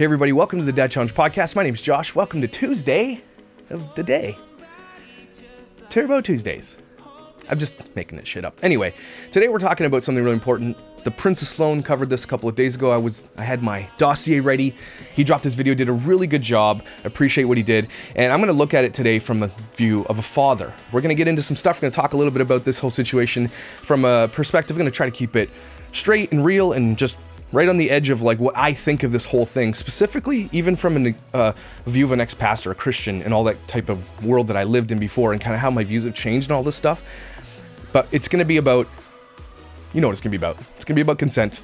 Hey everybody, welcome to the Dad Challenge Podcast. My name's Josh. Welcome to Tuesday of the day. Turbo Tuesdays. I'm just making this shit up. Anyway, today we're talking about something really important. The Prince of Sloan covered this a couple of days ago. I had my dossier ready. He dropped his video, did a really good job. Appreciate what he did. And I'm going to look at it today from a view of a father. We're going to get into some stuff. We're going to talk a little bit about this whole situation from a perspective. I'm going to try to keep it straight and real and just right on the edge of like what I think of this whole thing, specifically even from a view of an ex-pastor, a Christian, and all that type of world that I lived in before, and kind of how my views have changed and all this stuff. But it's going to be about, you know what it's going to be about. It's going to be about consent.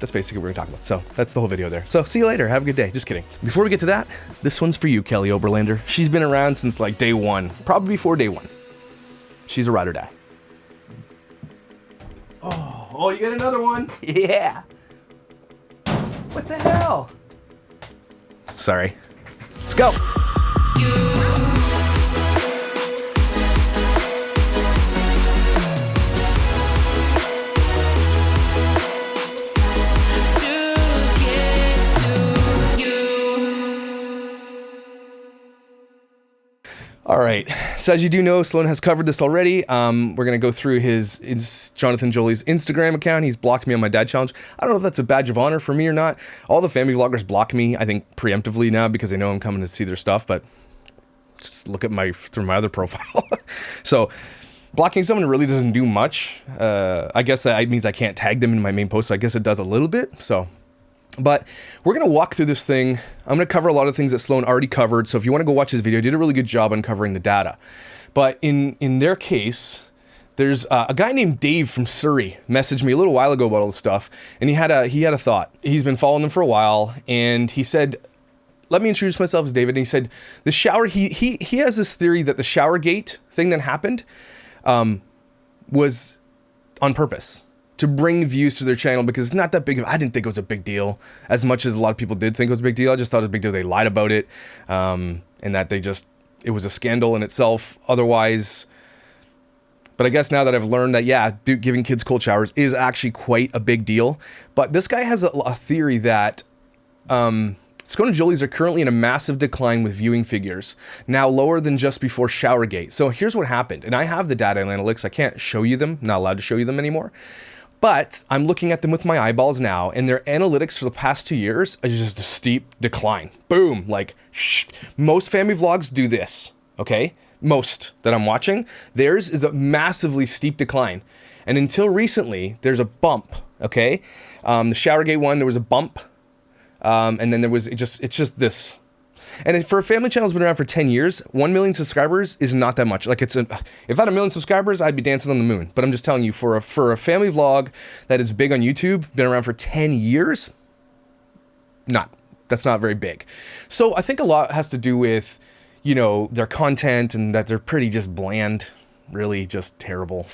That's basically what we're going to talk about. So that's the whole video there. So see you later. Have a good day. Just kidding. Before we get to that, this one's for you, Kelly Oberlander. She's been around since like day one, probably before day one. She's a ride or die. Oh, you get another one? Yeah. What the hell? Sorry. Let's go. All right, so as you do know, Sloan has covered this already. We're going to go through his Jonathan Joly's Instagram account. He's blocked me on my Dad Challenge. I don't know if that's a badge of honor for me or not. All the family vloggers block me, I think, preemptively now because they know I'm coming to see their stuff, but just look at through my other profile. So blocking someone really doesn't do much. I guess that means I can't tag them in my main post, so I guess it does a little bit, so. But we're going to walk through this thing. I'm going to cover a lot of things that Sloan already covered. So if you want to go watch his video, he did a really good job uncovering the data. But in their case, there's a guy named Dave from Surrey messaged me a little while ago about all this stuff. And he had a thought. He's been following them for a while. And he said, let me introduce myself as David. And he said, the shower, he has this theory that the Showergate thing that happened was on purpose, to bring views to their channel, because it's not that big of, I didn't think it was a big deal as much as a lot of people did think it was a big deal. I just thought it was a big deal. They lied about it, and that it was a scandal in itself otherwise. But I guess now that I've learned that, yeah, giving kids cold showers is actually quite a big deal. But this guy has a theory that Sacconejolys are currently in a massive decline with viewing figures, now lower than just before Showergate. So here's what happened, and I have the data and analytics. I can't show you them, not allowed to show you them anymore. But I'm looking at them with my eyeballs now, and their analytics for the past 2 years is just a steep decline. Boom, like, most family vlogs do this, okay? Most that I'm watching, theirs is a massively steep decline. And until recently, there's a bump, okay? The Showergate one, there was a bump, and then there was, it's just this. And for a family channel that's been around for 10 years, 1 million subscribers is not that much. Like if I had 1 million subscribers, I'd be dancing on the moon. But I'm just telling you, for a family vlog that is big on YouTube, been around for 10 years, that's not very big. So I think a lot has to do with, you know, their content and that they're pretty just bland, really just terrible.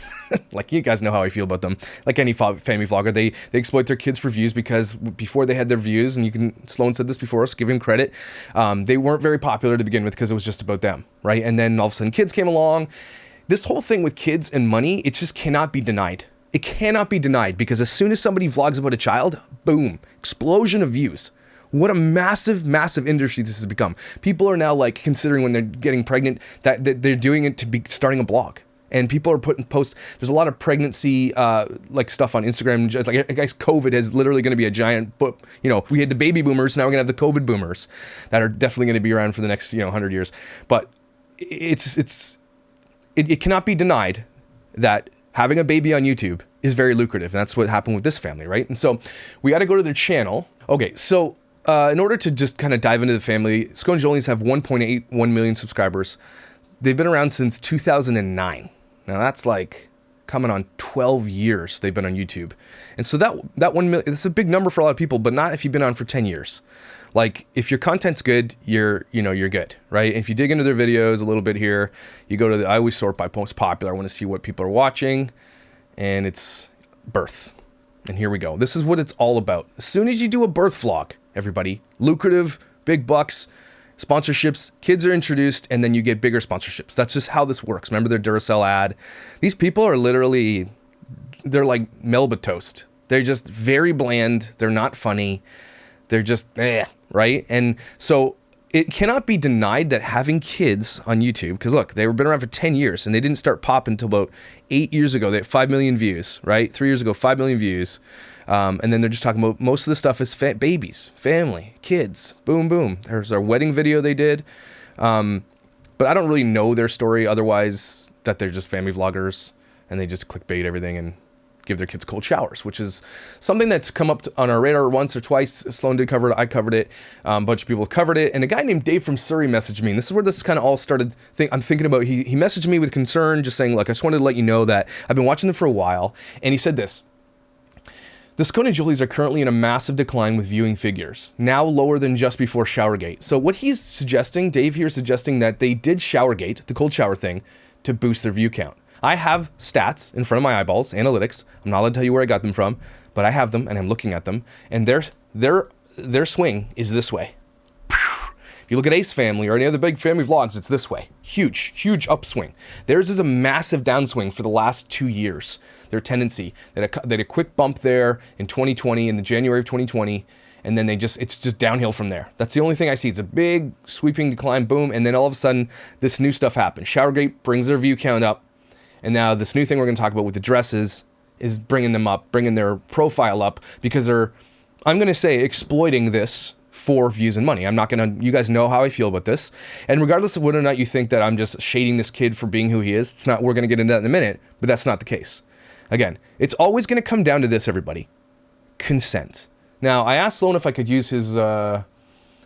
Like, you guys know how I feel about them. Like any family vlogger, they exploit their kids for views, because before they had their views, and Sloan said this before, so give him credit, they weren't very popular to begin with because it was just about them, right? And then all of a sudden kids came along. This whole thing with kids and money, it just cannot be denied. It cannot be denied, because as soon as somebody vlogs about a child, boom, explosion of views. What a massive, massive industry this has become. People are now like considering when they're getting pregnant that they're doing it to be starting a blog. And people are putting posts. There's a lot of pregnancy like stuff on Instagram. Like, I guess COVID is literally going to be a giant book. You know, we had the baby boomers. Now we're going to have the COVID boomers that are definitely going to be around for the next 100 years. But it cannot be denied that having a baby on YouTube is very lucrative. And that's what happened with this family, right? And so we got to go to their channel. Okay, so in order to just kind of dive into the family, Sacconejolys have 1.81 million subscribers. They've been around since 2009. Now that's like coming on 12 years they've been on YouTube. And so that 1 million, it's a big number for a lot of people, but not if you've been on for 10 years. Like, if your content's good, you're good, right? If you dig into their videos a little bit here, you go to I always sort by most popular. I want to see what people are watching, and it's birth. And here we go. This is what it's all about. As soon as you do a birth vlog, everybody, lucrative, big bucks, sponsorships, kids are introduced, and then you get bigger sponsorships. That's just how this works. Remember their Duracell ad? These people are literally, they're like Melba toast. They're just very bland. They're not funny. They're just, right? And so it cannot be denied that having kids on YouTube, because look, they've been around for 10 years and they didn't start popping until about 8 years ago. They had 5 million views, right? 3 years ago, 5 million views. And then they're just talking about most of the stuff is babies, family, kids, boom, boom. There's our wedding video they did. But I don't really know their story otherwise that they're just family vloggers and they just clickbait everything and give their kids cold showers, which is something that's come up on our radar once or twice. Sloan did cover it. I covered it. A bunch of people have covered it. And a guy named Dave from Surrey messaged me. And this is where this kind of all started. I'm thinking about, he messaged me with concern, just saying, look, I just wanted to let you know that I've been watching them for a while. And he said this: the Sacconejolys are currently in a massive decline with viewing figures, now lower than just before Showergate. So what he's suggesting, Dave here is suggesting that they did Showergate, the cold shower thing, to boost their view count. I have stats in front of my eyeballs, analytics. I'm not allowed to tell you where I got them from, but I have them and I'm looking at them. And their swing is this way. If you look at Ace Family or any other big family vlogs, it's this way. Huge, huge upswing. Theirs is a massive downswing for the last 2 years. Their tendency, they had a quick bump there in 2020, in the January of 2020, and then it's just downhill from there. That's the only thing I see. It's a big sweeping decline, boom, and then all of a sudden, this new stuff happens. Showergate brings their view count up, and now this new thing we're gonna talk about with the dresses is bringing them up, bringing their profile up, because they're, I'm gonna say, exploiting this for views and money. I'm not gonna, you guys know how I feel about this. And regardless of whether or not you think that I'm just shading this kid for being who he is, it's not, we're gonna get into that in a minute, but that's not the case. Again, it's always gonna come down to this, everybody. Consent. Now, I asked Sloan if I could use his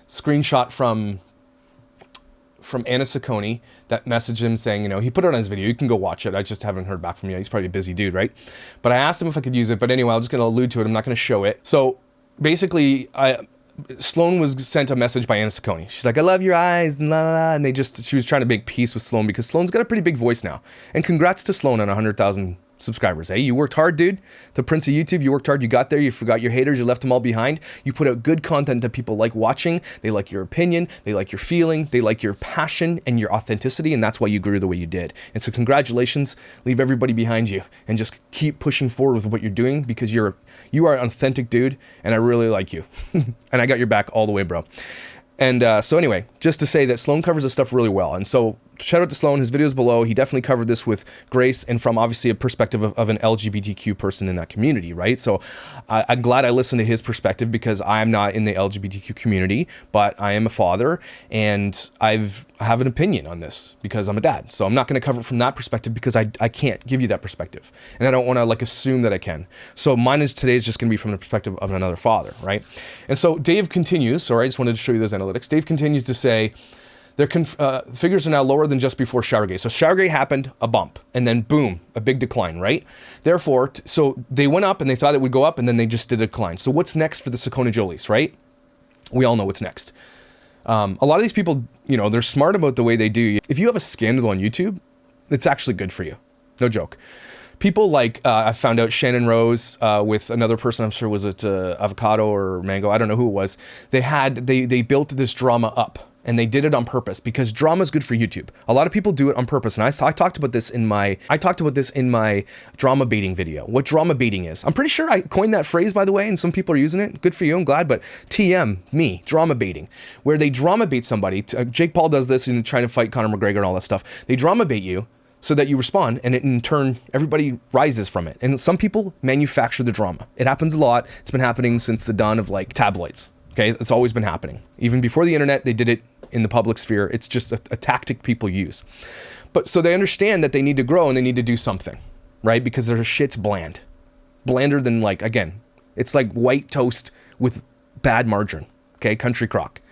screenshot from Anna Saccone that messaged him saying, you know, he put it on his video. You can go watch it. I just haven't heard back from you. He's probably a busy dude, right? But I asked him if I could use it. But anyway, I'm just gonna allude to it. I'm not gonna show it. So basically, Sloan was sent a message by Anna Saccone. She's like, I love your eyes, and la la la. And she was trying to make peace with Sloan because Sloan's got a pretty big voice now. And congrats to Sloan on 100,000 subscribers. Hey, you worked hard, dude. The Prince of YouTube, you worked hard. You got there. You forgot your haters. You left them all behind. You put out good content that people like watching. They like your opinion. They like your feeling. They like your passion and your authenticity. And that's why you grew the way you did. And so congratulations. Leave everybody behind you and just keep pushing forward with what you're doing because you are an authentic dude. And I really like you. And I got your back all the way, bro. And so anyway, just to say that Sloan covers this stuff really well. And so shout out to Sloan, his video's below. He definitely covered this with grace and from obviously a perspective of an LGBTQ person in that community, right? So I'm glad I listened to his perspective because I'm not in the LGBTQ community, but I am a father and I have an opinion on this because I'm a dad. So I'm not going to cover it from that perspective because I can't give you that perspective. And I don't want to like assume that I can. So mine is today is just going to be from the perspective of another father, right? And so Dave continues, sorry, I just wanted to show you those analytics. Dave continues to say, their figures are now lower than just before Showergate. So Showergate happened, a bump, and then boom, a big decline, right? Therefore, so they went up and they thought it would go up and then they just did a decline. So what's next for the Sacconejolys, right? We all know what's next. A lot of these people, you know, they're smart about the way they do. If you have a scandal on YouTube, it's actually good for you. No joke. People like, I found out Shannon Rose with another person, I'm sure was it Avocado or Mango, I don't know who it was. They built this drama up. And they did it on purpose because drama is good for YouTube. A lot of people do it on purpose. And I talked about this in my drama baiting video. What drama baiting is. I'm pretty sure I coined that phrase, by the way, and some people are using it. Good for you, I'm glad. But TM, me, drama baiting, where they drama bait somebody. Jake Paul does this in trying to fight Conor McGregor and all that stuff. They drama bait you so that you respond, and in turn, everybody rises from it. And some people manufacture the drama. It happens a lot. It's been happening since the dawn of like tabloids. Okay, it's always been happening. Even before the internet, they did it in the public sphere. It's just a tactic people use. But so they understand that they need to grow and they need to do something, right? Because their shit's bland. Blander than like, again, it's like white toast with bad margarine. Okay, country crock.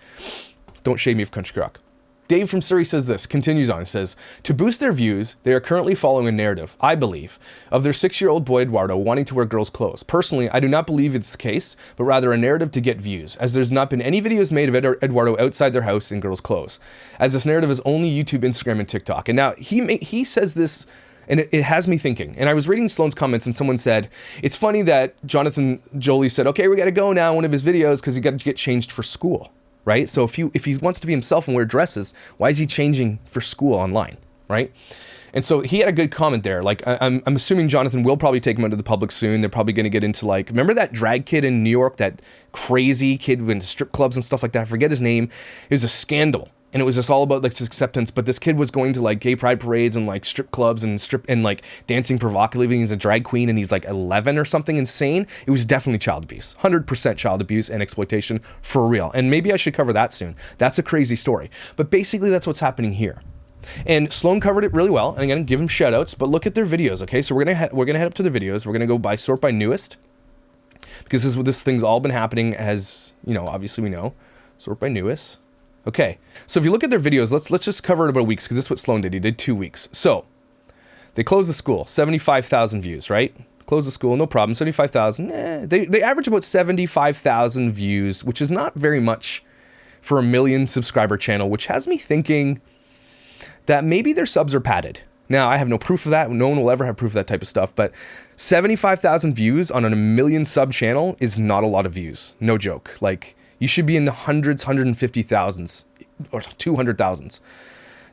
Don't shame me for country crock. Dave from Surrey says this, continues on, says, to boost their views, they are currently following a narrative, I believe, of their 6-year-old boy Eduardo wanting to wear girls' clothes. Personally, I do not believe it's the case, but rather a narrative to get views, as there's not been any videos made of Eduardo outside their house in girls' clothes, as this narrative is only YouTube, Instagram, and TikTok. And now he says this, and it has me thinking. And I was reading Sloan's comments, and someone said, it's funny that Jonathan Jolie said, okay, we got to go now, one of his videos, because he got to get changed for school. Right? So if he wants to be himself and wear dresses, why is he changing for school online? Right? And so he had a good comment there. Like, I'm assuming Jonathan will probably take him out to the public soon. They're probably going to get into, like, remember that drag kid in New York, that crazy kid who went to strip clubs and stuff like that? I forget his name. It was a scandal. And it was just all about, like, acceptance. But this kid was going to, like, gay pride parades and, like, strip clubs and like, dancing provocatively. He's a drag queen and he's, like, 11 or something insane. It was definitely child abuse. 100% child abuse and exploitation for real. And maybe I should cover that soon. That's a crazy story. But basically, that's what's happening here. And Sloan covered it really well, and I'm gonna give him shout outs, but look at their videos, okay? So we're gonna head up to their videos. We're gonna go sort by newest, because this thing's all been happening, as you know, obviously we know. Sort by newest. Okay. So if you look at their videos, let's just cover it about weeks, because this is what Sloan did. He did 2 weeks. So they closed the school, 75,000 views, right? Close the school, no problem. 75,000. They average about 75,000 views, which is not very much for a 1 million subscriber channel, which has me thinking that maybe their subs are padded. Now, I have no proof of that. No one will ever have proof of that type of stuff. But 75,000 views on a 1 million sub channel is not a lot of views. No joke. Like, you should be in the hundreds, 150,000s, or 200,000s.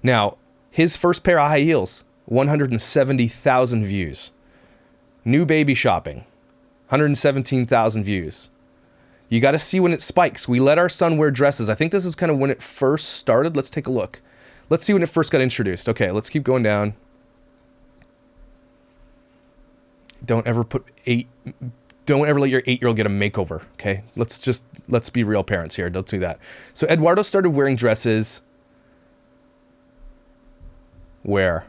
Now, his first pair of high heels, 170,000 views. New baby shopping, 117,000 views. You got to see when it spikes. We let our son wear dresses. I think this is kind of when it first started. Let's take a look. Let's see when it first got introduced. Okay, let's keep going down. Don't ever let your 8-year-old get a makeover, okay? Let's be real parents here. Don't do that. So Eduardo started wearing dresses. Where?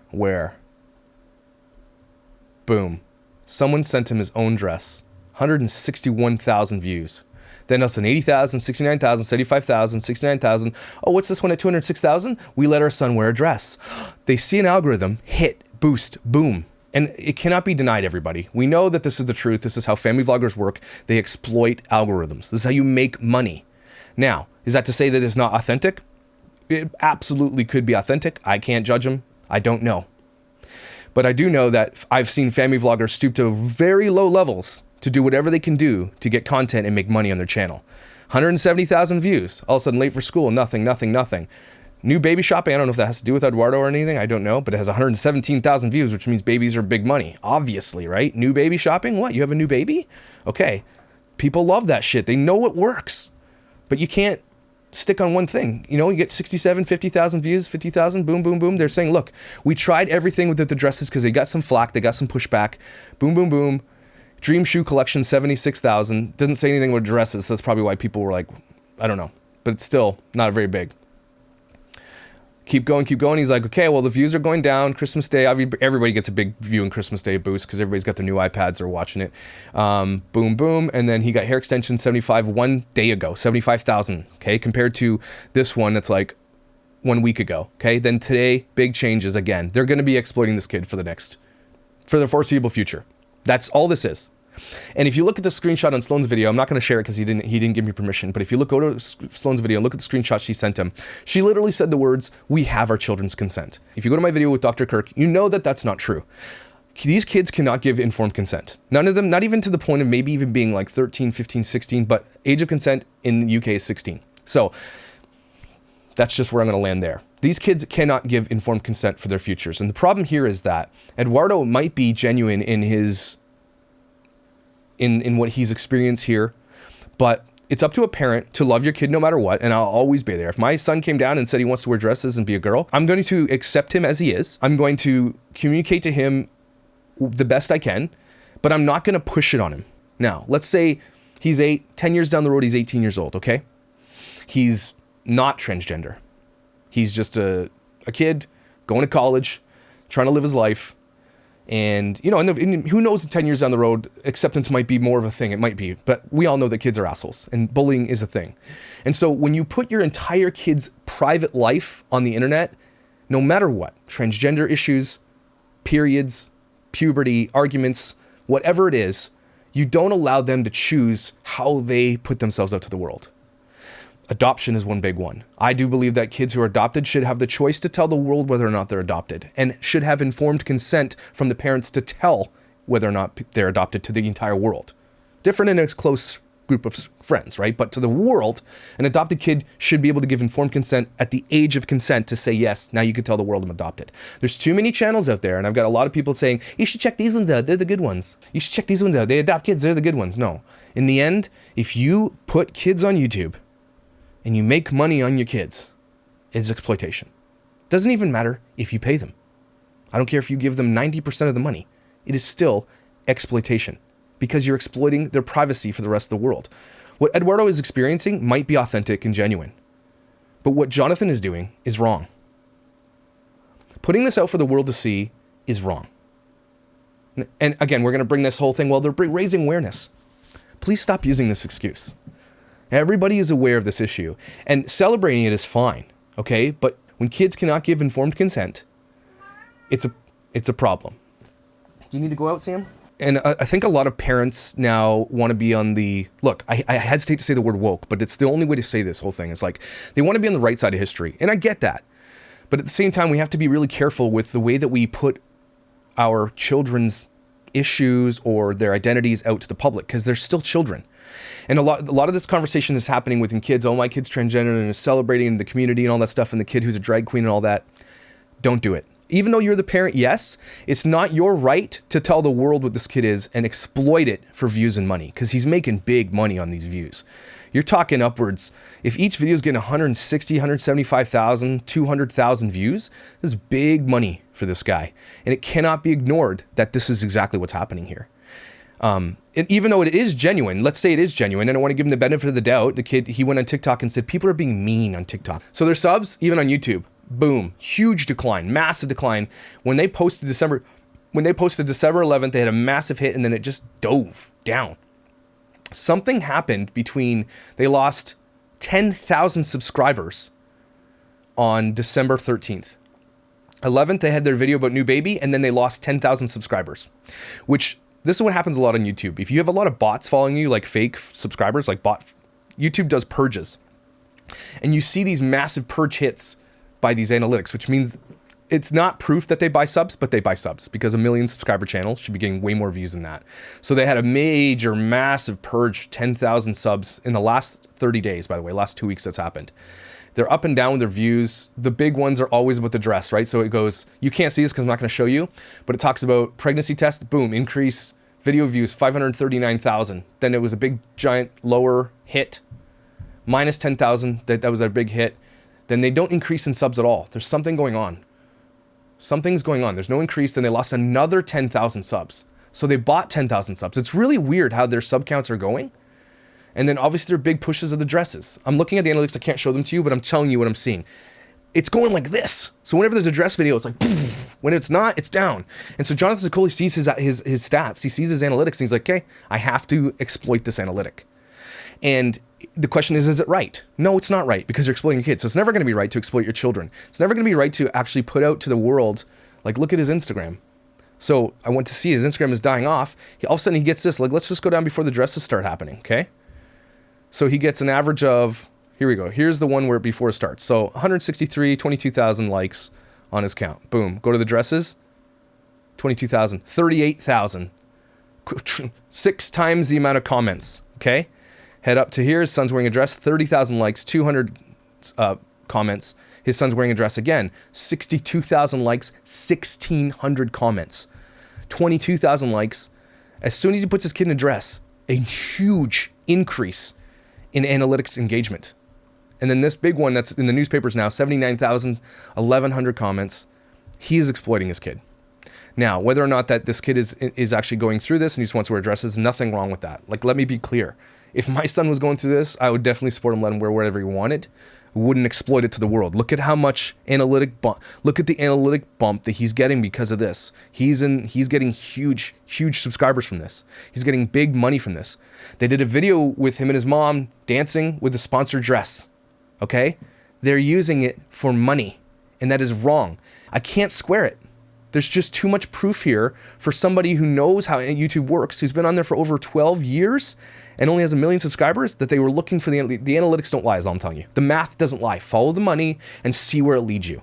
Boom. Someone sent him his own dress. 161,000 views. Then us an 80,000, 69,000, 75,000, 69,000. Oh, what's this one at 206,000? We let our son wear a dress. They see an algorithm, hit, boost, boom. And it cannot be denied, everybody. We know that this is the truth. This is how family vloggers work. They exploit algorithms. This is how you make money. Now, is that to say that it's not authentic? It absolutely could be authentic. I can't judge them. I don't know. But I do know that I've seen family vloggers stoop to very low levels to do whatever they can do to get content and make money on their channel. 170,000 views. All of a sudden, late for school, nothing. New baby shopping, I don't know if that has to do with Eduardo or anything, I don't know, but it has 117,000 views, which means babies are big money. Obviously, right? New baby shopping? What? You have a new baby? Okay. People love that shit. They know it works. But you can't stick on one thing. You know, you get 67, 50,000 views, 50,000, boom, boom, boom. They're saying, look, we tried everything with the dresses because they got some flack, they got some pushback. Boom, boom, boom. Dream shoe collection, 76,000. Doesn't say anything about dresses, so that's probably why people were like, I don't know. But it's still not very big. Keep going. He's like, okay, well, the views are going down. Christmas Day, everybody gets a big view in Christmas Day boost because everybody's got their new iPads, they're watching it. Boom, boom. And then he got hair extension 75 1 day ago, 75,000, okay? Compared to this one that's like 1 week ago, okay? Then today, big changes again. They're going to be exploiting this kid for the foreseeable future. That's all this is. And if you look at the screenshot on Sloan's video, I'm not going to share it because he didn't give me permission, but if you go to Sloan's video and look at the screenshot she sent him, she literally said the words, "We have our children's consent." If you go to my video with Dr. Kirk, you know that that's not true. These kids cannot give informed consent. None of them, not even to the point of maybe even being like 13, 15, 16, but age of consent in the UK is 16. So that's just where I'm going to land there. These kids cannot give informed consent for their futures. And the problem here is that Eduardo might be genuine in what he's experienced here, but it's up to a parent to love your kid no matter what, and I'll always be there. If my son came down and said he wants to wear dresses and be a girl, I'm going to accept him as he is. I'm going to communicate to him the best I can, but I'm not going to push it on him. Now, let's say he's 10 years down the road, he's 18 years old, okay? He's not transgender. He's just a kid going to college, trying to live his life. And, you know, and who knows, 10 years down the road, acceptance might be more of a thing. It might be. But we all know that kids are assholes and bullying is a thing. And so when you put your entire kid's private life on the internet, no matter what, transgender issues, periods, puberty, arguments, whatever it is, you don't allow them to choose how they put themselves out to the world. Adoption is one big one. I do believe that kids who are adopted should have the choice to tell the world whether or not they're adopted, and should have informed consent from the parents to tell whether or not they're adopted to the entire world. Different in a close group of friends, right? But to the world, an adopted kid should be able to give informed consent at the age of consent to say, yes, now you can tell the world I'm adopted. There's too many channels out there, and I've got a lot of people saying, you should check these ones out, they're the good ones. You should check these ones out, they adopt kids, they're the good ones. No. In the end, if you put kids on YouTube and you make money on your kids, it's exploitation. Doesn't even matter if you pay them. I don't care if you give them 90% of the money. It is still exploitation because you're exploiting their privacy for the rest of the world. What Eduardo is experiencing might be authentic and genuine, but what Jonathan is doing is wrong. Putting this out for the world to see is wrong. And again, we're going to bring this whole thing, well, they're raising awareness. Please stop using this excuse. Everybody is aware of this issue, and celebrating it is fine, okay? But when kids cannot give informed consent, it's a problem. Do you need to go out, Sam? And I think a lot of parents now want to be on the, look, I hesitate to say the word woke, but it's the only way to say this whole thing. It's like, they want to be on the right side of history. And I get that. But at the same time, we have to be really careful with the way that we put our children's issues or their identities out to the public, because they're still children. And a lot of this conversation is happening within kids. Oh, my kid's transgender and is celebrating the community and all that stuff, and the kid who's a drag queen and all that. Don't do it. Even though you're the parent, yes, it's not your right to tell the world what this kid is and exploit it for views and money, because he's making big money on these views. You're talking upwards. If each video is getting 160, 175,000, 200,000 views, this is big money for this guy. And it cannot be ignored that this is exactly what's happening here. And even though it is genuine, let's say it is genuine, and I want to give him the benefit of the doubt. The kid, he went on TikTok and said, people are being mean on TikTok. So their subs, even on YouTube, boom, huge decline, massive decline. When they posted December 11th, they had a massive hit, and then it just dove down. Something happened between, they lost 10,000 subscribers on December 13th. 11th, they had their video about new baby, and then they lost 10,000 subscribers, which, this is what happens a lot on YouTube. If you have a lot of bots following you, like fake subscribers, like YouTube does purges. And you see these massive purge hits by these analytics, which means it's not proof that they buy subs, but they buy subs, because a 1 million subscriber channel should be getting way more views than that. So they had a major, massive purge, 10,000 subs in the last 30 days, by the way, last 2 weeks that's happened. They're up and down with their views. The big ones are always about the dress, right? So it goes, you can't see this because I'm not going to show you, but it talks about pregnancy test, boom, increase video views, 539,000. Then it was a big, giant, lower hit, minus 10,000. That was a big hit. Then they don't increase in subs at all. There's something going on. Something's going on. There's no increase. Then they lost another 10,000 subs. So they bought 10,000 subs. It's really weird how their sub counts are going. And then obviously they're big pushes of the dresses. I'm looking at the analytics. I can't show them to you, but I'm telling you what I'm seeing. It's going like this. So whenever there's a dress video, it's like, poof. When it's not, it's down. And so Jonathan Sacconejolys sees his stats. He sees his analytics, and he's like, okay, I have to exploit this analytic. And the question is it right? No, it's not right, because you're exploiting your kids. So it's never going to be right to exploit your children. It's never going to be right to actually put out to the world, like, look at his Instagram. So I went to see his Instagram is dying off. All of a sudden he gets this, like, let's just go down before the dresses start happening, okay? So he gets an average of, here we go. Here's the one where before it starts. So 163, 22,000 likes on his count. Boom. Go to the dresses. 22,000, 38,000. 6 times the amount of comments, okay? Head up to here. His son's wearing a dress. 30,000 likes, 200 comments. His son's wearing a dress again. 62,000 likes, 1,600 comments. 22,000 likes. As soon as he puts his kid in a dress, a huge increase in analytics engagement. And then this big one that's in the newspapers now, 79,000, 1,100 comments. He is exploiting his kid. Now, whether or not that this kid is actually going through this and he just wants to wear dresses, nothing wrong with that. Like, let me be clear. If my son was going through this, I would definitely support him, let him wear whatever he wanted. Wouldn't exploit it to the world. Look at how much analytic bump. Look at the analytic bump that he's getting because of this. He's getting huge subscribers from this. He's getting big money from this. They did a video with him and his mom dancing with a sponsored dress. Okay? They're using it for money, and that is wrong. I can't square it. There's just too much proof here for somebody who knows how YouTube works, who's been on there for over 12 years and only has 1 million subscribers, that they were looking for the analytics don't lie, is all I'm telling you. The math doesn't lie. Follow the money and see where it leads you.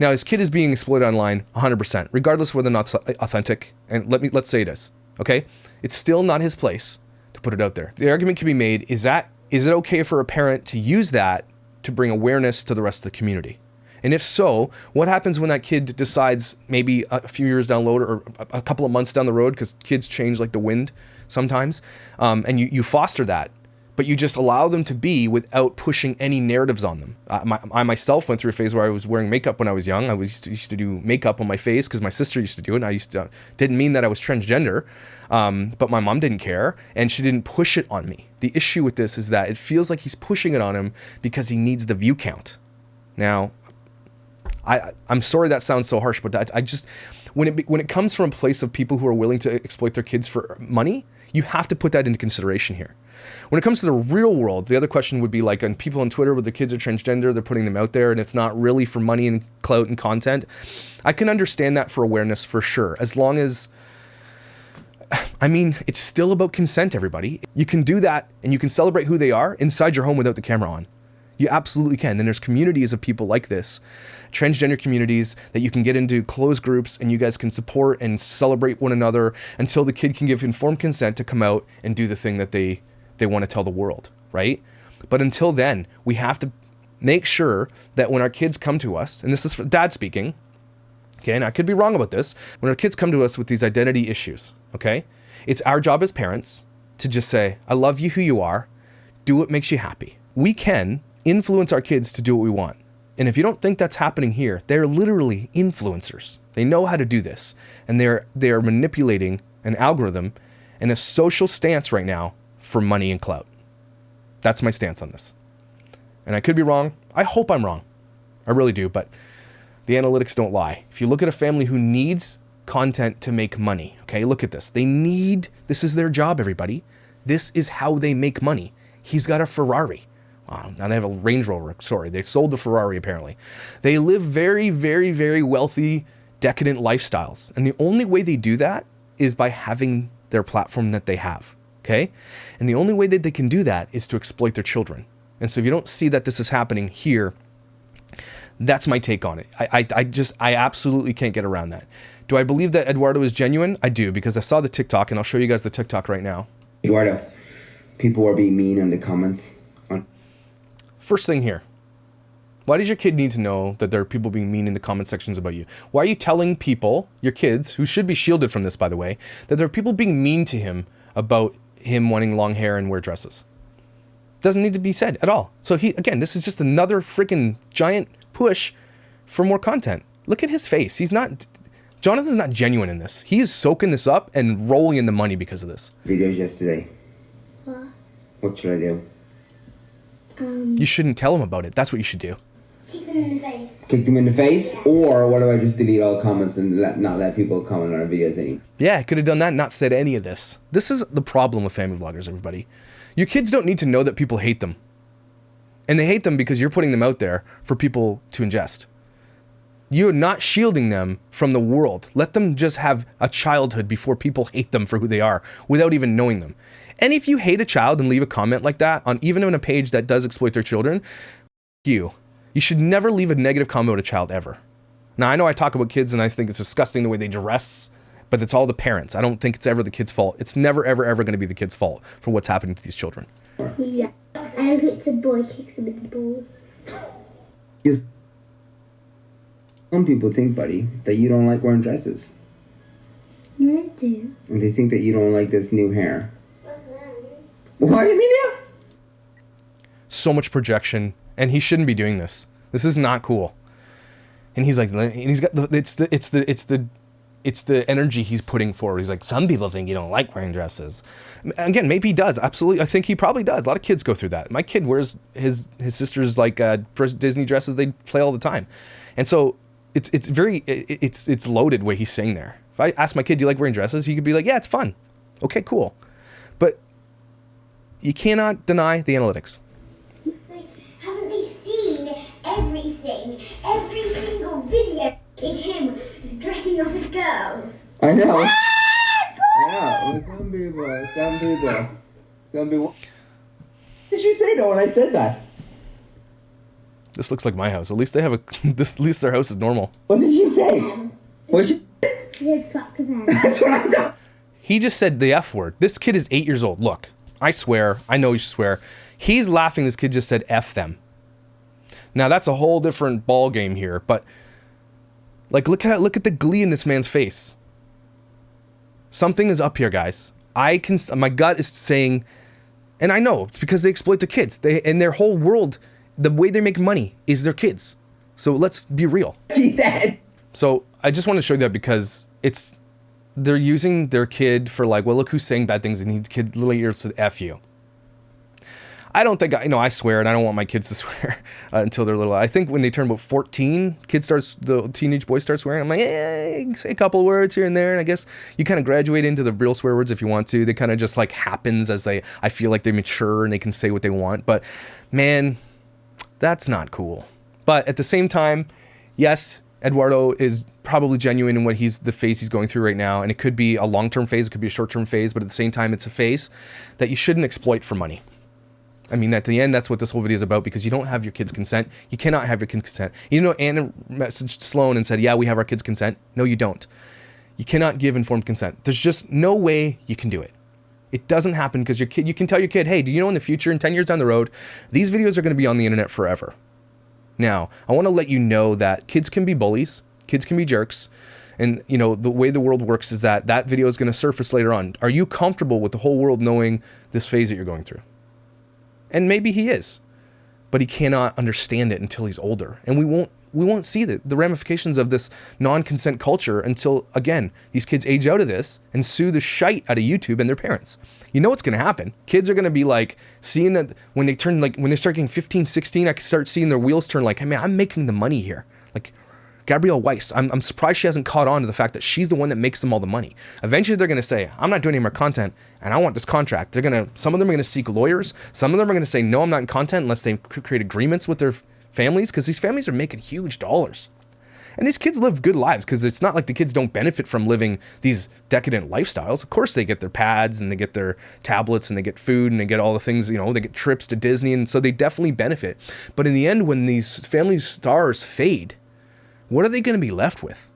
Now, his kid is being exploited online 100%, regardless of whether or not it's authentic. And let's say it is, okay? It's still not his place to put it out there. The argument can be made, is it okay for a parent to use that to bring awareness to the rest of the community? And if so, what happens when that kid decides maybe a few years down the road or a couple of months down the road, because kids change like the wind sometimes, and you foster that, but you just allow them to be without pushing any narratives on them. I myself went through a phase where I was wearing makeup when I was young. I used to do makeup on my face because my sister used to do it, and didn't mean that I was transgender, but my mom didn't care, and she didn't push it on me. The issue with this is that it feels like he's pushing it on him because he needs the view count. Now, I'm sorry that sounds so harsh, but I just, when it comes from a place of people who are willing to exploit their kids for money, you have to put that into consideration here. When it comes to the real world, the other question would be like, on people on Twitter where their kids are transgender, they're putting them out there and it's not really for money and clout and content. I can understand that for awareness for sure. As long as, I mean, it's still about consent, everybody. You can do that and you can celebrate who they are inside your home without the camera on. You absolutely can. And there's communities of people like this, transgender communities, that you can get into closed groups and you guys can support and celebrate one another until the kid can give informed consent to come out and do the thing that they want to tell the world, right? But until then, we have to make sure that when our kids come to us, and this is dad speaking, okay, and I could be wrong about this, when our kids come to us with these identity issues, okay, it's our job as parents to just say, I love you who you are, do what makes you happy. We can influence our kids to do what we want. And if you don't think that's happening here, they're literally influencers. They know how to do this. And they're manipulating an algorithm and a social stance right now for money and clout. That's my stance on this. And I could be wrong. I hope I'm wrong. I really do, but the analytics don't lie. If you look at a family who needs content to make money, okay, look at this. This is their job, everybody. This is how they make money. He's got a Ferrari. Now they have a Range Rover. Sorry, they sold the Ferrari apparently. They live very, very, very wealthy, decadent lifestyles. And the only way they do that is by having their platform that they have, okay? And the only way that they can do that is to exploit their children. And so if you don't see that this is happening here, that's my take on it. I absolutely can't get around that. Do I believe that Eduardo is genuine? I do, because I saw the TikTok, and I'll show you guys the TikTok right now. Eduardo, people are being mean in the comments. First thing here, why does your kid need to know that there are people being mean in the comment sections about you? Why are you telling people, your kids, who should be shielded from this, by the way, that there are people being mean to him about him wanting long hair and wear dresses? Doesn't need to be said at all. So again, this is just another freaking giant push for more content. Look at his face. Jonathan's not genuine in this. He is soaking this up and rolling in the money because of this. Videos yesterday. What? What should I do? You shouldn't tell him about it. That's what you should do. Kick them in the face. Kick them in the face? Or what do I just delete all comments and not let people comment on our videos anymore? Yeah, I could have done that and not said any of this. This is the problem with family vloggers, everybody. Your kids don't need to know that people hate them. And they hate them because you're putting them out there for people to ingest. You're not shielding them from the world. Let them just have a childhood before people hate them for who they are without even knowing them. And if you hate a child and leave a comment like that on even on a page that does exploit their children, you should never leave a negative comment about a child ever. Now, I know I talk about kids and I think it's disgusting the way they dress, but it's all the parents. I don't think it's ever the kid's fault. It's never, ever, ever going to be the kid's fault for what's happening to these children. Yeah. And if it's a boy, kicks him in the balls. Because some people think, buddy, that you don't like wearing dresses. No, I do. And they think that you don't like this new hair. What, Emilia? So much projection, and he shouldn't be doing this. This is not cool. And he's like, and he's got it's the energy he's putting forward. He's like, some people think you don't like wearing dresses. Again, maybe he does. Absolutely, I think he probably does. A lot of kids go through that. My kid wears his sister's like Disney dresses they play all the time, and so it's loaded what he's saying there. If I ask my kid, do you like wearing dresses? He could be like, yeah, it's fun. Okay, cool. But you cannot deny the analytics. Haven't they seen everything? Every single video is him dressing up as girls. I know. I know. Some people. What did you say though when I said that? This looks like my house. At least they have at least their house is normal. What did you say? What did you? He said fuck them. That's what I thought. He just said the F word. This kid is 8 years old. Look, I swear, I know you swear. He's laughing. This kid just said F them. Now that's a whole different ball game here, but like look at the glee in this man's face. Something is up here, guys. My gut is saying, and I know it's because they exploit the kids. And their whole world, the way they make money is their kids. So let's be real. So I just want to show you that because they're using their kid for like, well, look who's saying bad things, and the kid literally said F you. I don't think, I swear, and I don't want my kids to swear until they're little. I think when they turn about 14, the teenage boy starts swearing. I'm like, you can say a couple words here and there, and I guess you kind of graduate into the real swear words if you want to. They kind of just like happens as I feel like they mature and they can say what they want. But man, that's not cool. But at the same time, yes, Eduardo is probably genuine in the phase he's going through right now, and it could be a long-term phase, it could be a short-term phase, but at the same time, it's a phase that you shouldn't exploit for money. I mean, at the end, that's what this whole video is about, because you don't have your kids' consent. You cannot have your kids' consent. You know, Anna messaged Sloan and said, yeah, we have our kids' consent. No, you don't. You cannot give informed consent. There's just no way you can do it. It doesn't happen because you can tell your kid, hey, do you know in the future, in 10 years down the road, these videos are going to be on the internet forever. Now, I want to let you know that kids can be bullies. Kids can be jerks. And, you know, the way the world works is that video is going to surface later on. Are you comfortable with the whole world knowing this phase that you're going through? And maybe he is, but he cannot understand it until he's older. And we won't see the ramifications of this non-consent culture until, again, these kids age out of this and sue the shite out of YouTube and their parents. You know what's going to happen. Kids are going to be like, seeing that when they start getting 15, 16, I can start seeing their wheels turn like, hey man, I'm making the money here. Like Gabrielle Weiss, I'm surprised she hasn't caught on to the fact that she's the one that makes them all the money. Eventually they're going to say, I'm not doing any more content and I want this contract. Some of them are going to seek lawyers. Some of them are going to say, no, I'm not in content unless they create agreements with their families, because these families are making huge dollars. And these kids live good lives, because it's not like the kids don't benefit from living these decadent lifestyles. Of course they get their pads and they get their tablets and they get food and they get all the things, you know, they get trips to Disney, and so they definitely benefit. But in the end, when these family stars fade, what are they going to be left with?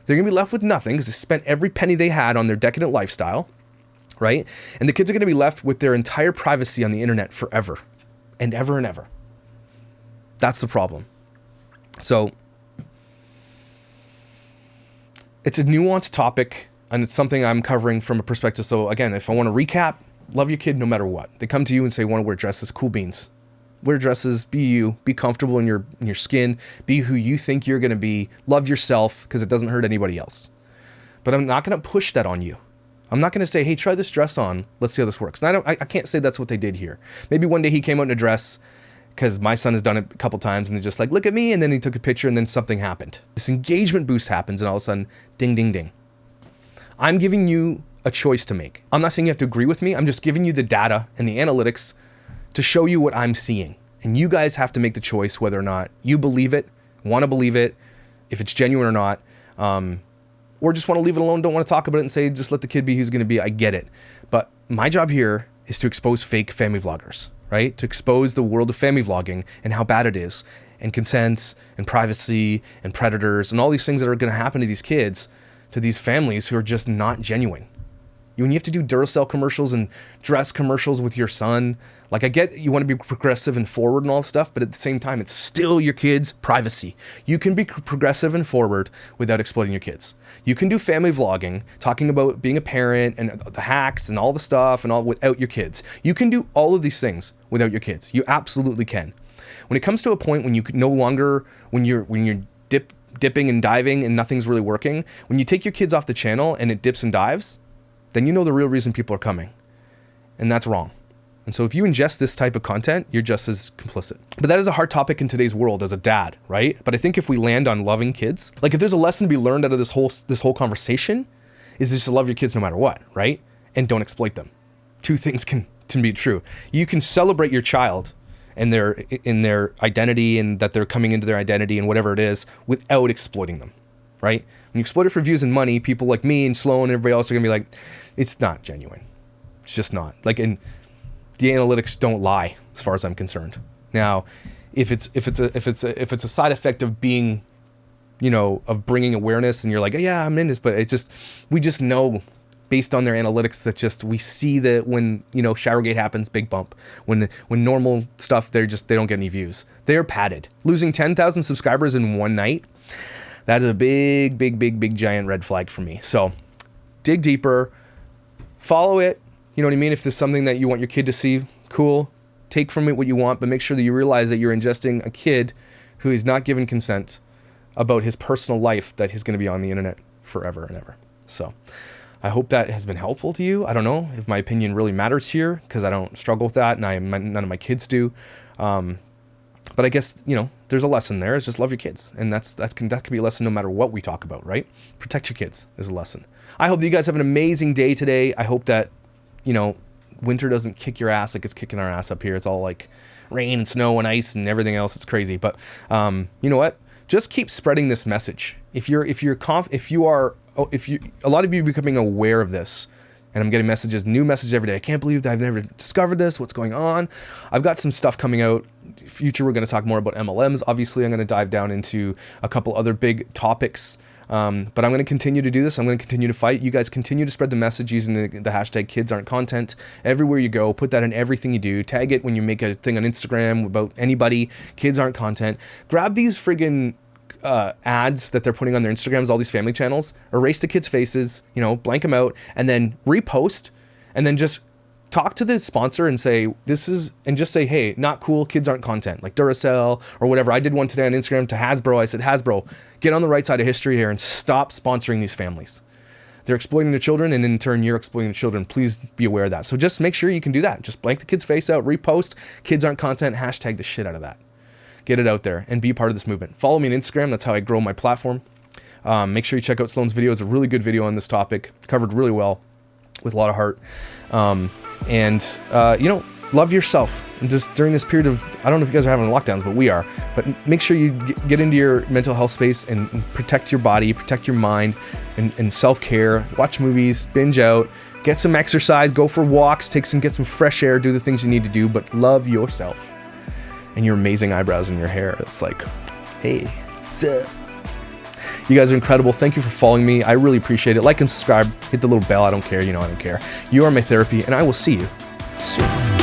They're going to be left with nothing, because they spent every penny they had on their decadent lifestyle, right? And the kids are going to be left with their entire privacy on the internet forever and ever and ever. That's the problem. So it's a nuanced topic, and it's something I'm covering from a perspective. So again, if I want to recap, love your kid no matter what. They come to you and say, want to wear dresses, cool beans. Wear dresses, be you, be comfortable in your skin, be who you think you're going to be, love yourself, because it doesn't hurt anybody else. But I'm not going to push that on you. I'm not going to say, hey, try this dress on, let's see how this works. And I can't say that's what they did here. Maybe one day he came out in a dress, because my son has done it a couple times, and they're just like, look at me, and then he took a picture, and then something happened. This engagement boost happens, and all of a sudden, ding, ding, ding. I'm giving you a choice to make. I'm not saying you have to agree with me. I'm just giving you the data and the analytics to show you what I'm seeing. And you guys have to make the choice whether or not you believe it, want to believe it, if it's genuine or not, or just want to leave it alone, don't want to talk about it and say, just let the kid be who's going to be. I get it. But my job here is to expose fake family vloggers, right? To expose the world of family vlogging and how bad it is, and consents and privacy and predators and all these things that are going to happen to these kids, to these families who are just not genuine. When you have to do Duracell commercials and dress commercials with your son, like I get you want to be progressive and forward and all this stuff, but at the same time, it's still your kids' privacy. You can be progressive and forward without exploiting your kids. You can do family vlogging, talking about being a parent and the hacks and all the stuff and all without your kids. You can do all of these things without your kids. You absolutely can. When it comes to a point when you no longer, when you're dipping and diving and nothing's really working, when you take your kids off the channel and it dips and dives, then you know the real reason people are coming. And that's wrong. And so if you ingest this type of content, you're just as complicit. But that is a hard topic in today's world as a dad, right? But I think if we land on loving kids, like if there's a lesson to be learned out of this whole conversation, is just to love your kids no matter what, right? And don't exploit them. Two things can be true. You can celebrate your child and in their identity, and that they're coming into their identity and whatever it is, without exploiting them. Right? When you exploit it for views and money, people like me and Sloan and everybody else are gonna be like, it's not genuine. It's just not. Like, and the analytics don't lie as far as I'm concerned. Now, if it's a side effect of being, you know, of bringing awareness, and you're like, oh, yeah, I'm in this, but we just know based on their analytics that just, we see that when, you know, Showergate happens, big bump. When normal stuff, they don't get any views. They're padded. Losing 10,000 subscribers in one night, that is a big giant red flag for me. So dig deeper, follow it. You know what I mean? If there's something that you want your kid to see, cool. Take from it what you want, but make sure that you realize that you're ingesting a kid who is not given consent about his personal life that he's going to be on the internet forever and ever. So I hope that has been helpful to you. I don't know if my opinion really matters here, because I don't struggle with that, and none of my kids do. But I guess, you know, there's a lesson there. It's just love your kids. And that can be a lesson no matter what we talk about, right? Protect your kids is a lesson. I hope that you guys have an amazing day today. I hope that, you know, winter doesn't kick your ass like it's kicking our ass up here. It's all like rain and snow and ice and everything else. It's crazy. But you know what? Just keep spreading this message. If a lot of you are becoming aware of this, and I'm getting new messages every day. I can't believe that I've never discovered this. What's going on? I've got some stuff coming out. Future, we're going to talk more about MLMs. Obviously, I'm going to dive down into a couple other big topics. But I'm going to continue to do this. I'm going to continue to fight. You guys continue to spread the message using the hashtag kids aren't content. Everywhere you go, put that in everything you do. Tag it when you make a thing on Instagram about anybody. Kids aren't content. Grab these friggin' ads that they're putting on their Instagrams, all these family channels, erase the kids' faces, you know, blank them out, and then repost, and then just talk to the sponsor and say, just say, hey, not cool, kids aren't content, like Duracell or whatever. I did one today on Instagram to Hasbro. I said, Hasbro, get on the right side of history here and stop sponsoring these families. They're exploiting the children, and in turn, you're exploiting the children. Please be aware of that. So just make sure you can do that. Just blank the kid's face out, repost, kids aren't content, hashtag the shit out of that. Get it out there and be part of this movement. Follow me on Instagram. That's how I grow my platform. Make sure you check out Sloan's video. It's a really good video on this topic, covered really well with a lot of heart. You know, love yourself. And just during this period of, I don't know if you guys are having lockdowns, but we are. But make sure you get into your mental health space and protect your body, protect your mind, and self-care. Watch movies, binge out, get some exercise, go for walks, get some fresh air, do the things you need to do, but love yourself. And your amazing eyebrows and your hair. It's like, hey, what's up? You guys are incredible. Thank you for following me. I really appreciate it. Like and subscribe. Hit the little bell. I don't care. You know I don't care. You are my therapy, and I will see you soon.